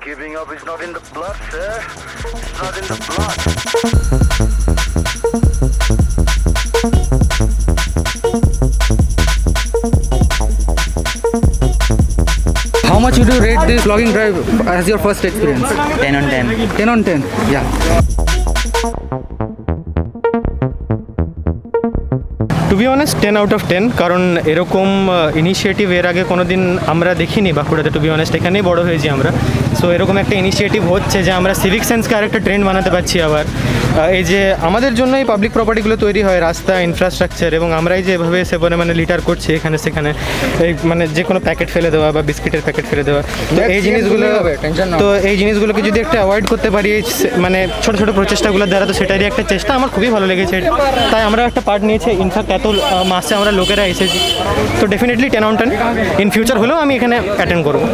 Giving up is not in the blood, sir. It's not in the blood. How much would you rate this vlogging drive as your first experience? 10 on 10. 10 on 10. Yeah. To be honest 10 out of 10, কারণ এরকম initiative এর আগে কোনো দিন আমরা দেখিনি বাঁকুড়াতে। Two be honest এখানেই বড় হয়েছি আমরা, সো এরকম একটা ইনিশিয়েটিভ হচ্ছে যে আমরা সিভিক সেন্সকে আরেকটা ট্রেন্ড বানাতে পারছি। আবার এই যে আমাদের জন্য এই পাবলিক প্রপার্টিগুলো তৈরি হয়, রাস্তা, ইনফ্রাস্ট্রাকচার, এবং আমরাই যে এভাবে সে মানে লিটার করছি এখানে সেখানে, এই মানে যে কোনো প্যাকেট ফেলে দেওয়া বা বিস্কিটের প্যাকেট ফেলে দেওয়া, তো এই জিনিসগুলোকে যদি একটা অ্যাভয়েড করতে পারি মানে ছোটো ছোটো প্রচেষ্টাগুলোর দ্বারা, তো সেটারই একটা চেষ্টা আমার খুবই ভালো লেগেছে। তাই আমরা একটা পার্ট নিয়েছি। ইনফ্যাক্ট এত মাসে আমরা লোকেরা এসেছি, তো ডেফিনেটলি 10 on 10। ইন ফিউচার হলেও আমি এখানে অ্যাটেন্ড করবো।